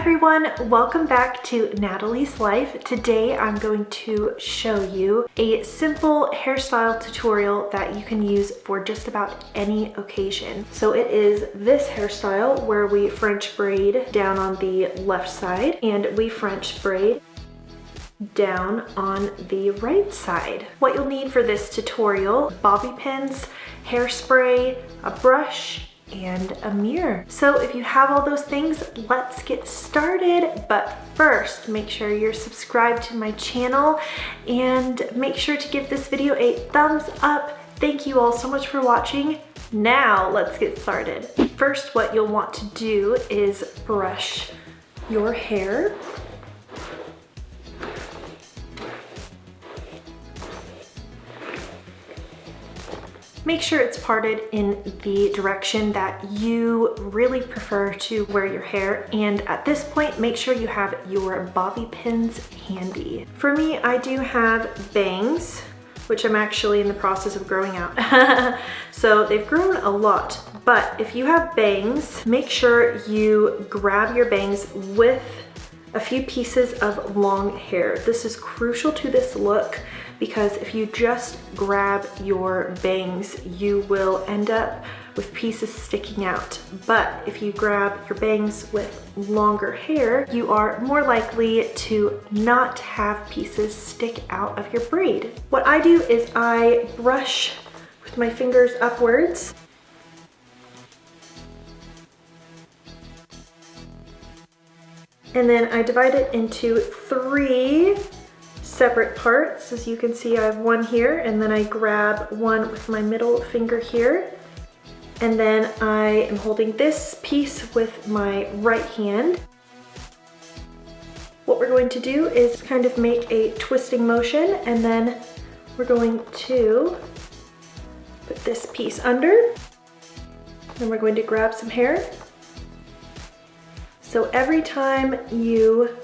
everyone, welcome back to Natalie's Life. Today I'm going to show you a simple hairstyle tutorial that you can use for just about any occasion. So it is this hairstyle where we French braid down on the left side and we French braid down on the right side. What you'll need for this tutorial: bobby pins, hairspray, a brush, and a mirror. So if you have all those things, let's get started. But first, make sure you're subscribed to my channel and make sure to give this video a thumbs up. Thank you all so much for watching. Now let's get started. First, what you'll want to do is brush your hair. Make sure it's parted in the direction that you really prefer to wear your hair. And at this point, make sure you have your bobby pins handy. For me, I do have bangs, which I'm actually in the process of growing out. So they've grown a lot, but if you have bangs, make sure you grab your bangs with a few pieces of long hair. This is crucial to this look because if you just grab your bangs, you will end up with pieces sticking out. But if you grab your bangs with longer hair, you are more likely to not have pieces stick out of your braid. What I do is I brush with my fingers upwards. And then I divide it into 3 separate parts. As you can see, I have one here, and then I grab one with my middle finger here. And then I am holding this piece with my right hand. What we're going to do is kind of make a twisting motion, and then we're going to put this piece under. Then we're going to grab some hair. So every time you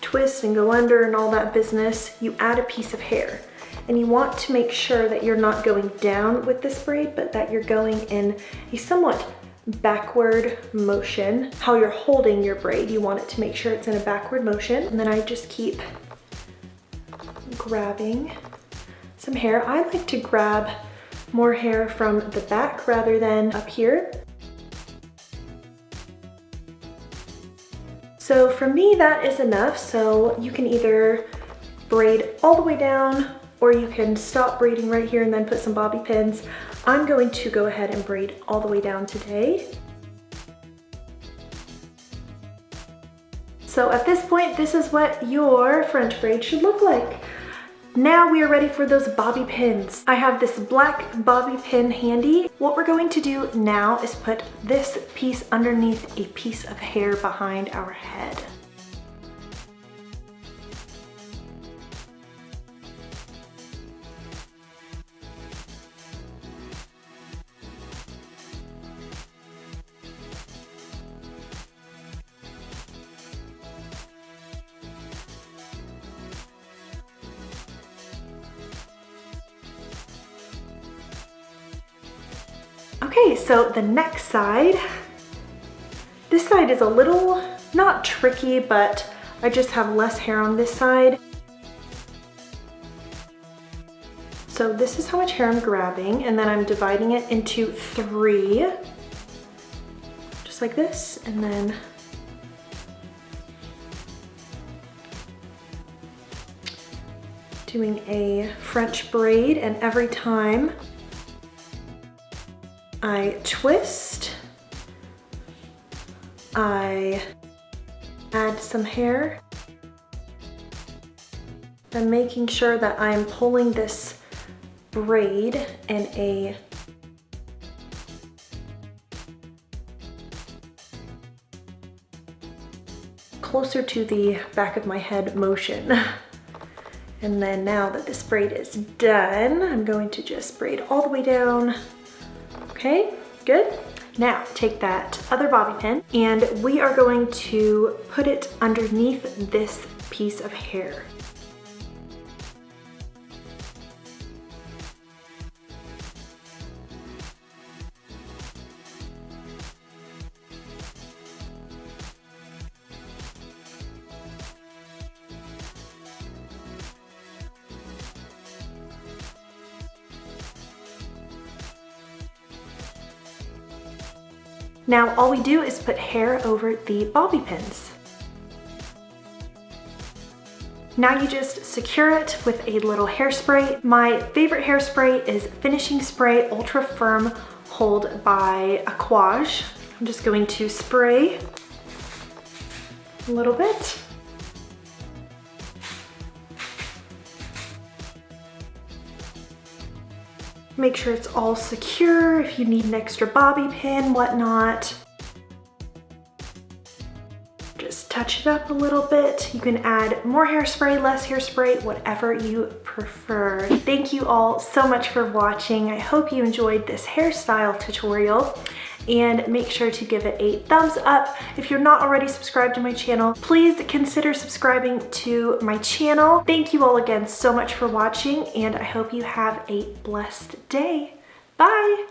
twist and go under and all that business, you add a piece of hair. And you want to make sure that you're not going down with this braid, but that you're going in a somewhat backward motion. How you're holding your braid, you want it to make sure it's in a backward motion. And then I just keep grabbing some hair. I like to grab more hair from the back rather than up here. So for me, that is enough. So you can either braid all the way down, or you can stop braiding right here and then put some bobby pins. I'm going to go ahead and braid all the way down today. So at this point, this is what your French braid should look like. Now we are ready for those bobby pins. I have this black bobby pin handy. What we're going to do now is put this piece underneath a piece of hair behind our head. Okay, so the next side, this side is a little, not tricky, but I just have less hair on this side. So this is how much hair I'm grabbing, and then I'm dividing it into 3, just like this, and then doing a French braid, and every time I twist, I add some hair. I'm making sure that I'm pulling this braid in a closer to the back of my head motion. And then now that this braid is done, I'm going to just braid all the way down. Okay, good. Now take that other bobby pin and we are going to put it underneath this piece of hair. Now all we do is put hair over the bobby pins. Now you just secure it with a little hairspray. My favorite hairspray is Finishing Spray Ultra Firm Hold by Aquage. I'm just going to spray a little bit. Make sure it's all secure. If you need an extra bobby pin, whatnot. Just touch it up a little bit. You can add more hairspray, less hairspray, whatever you prefer. Thank you all so much for watching. I hope you enjoyed this hairstyle tutorial, and make sure to give it a thumbs up. If you're not already subscribed to my channel, please consider subscribing to my channel. Thank you all again so much for watching, and I hope you have a blessed day. Bye.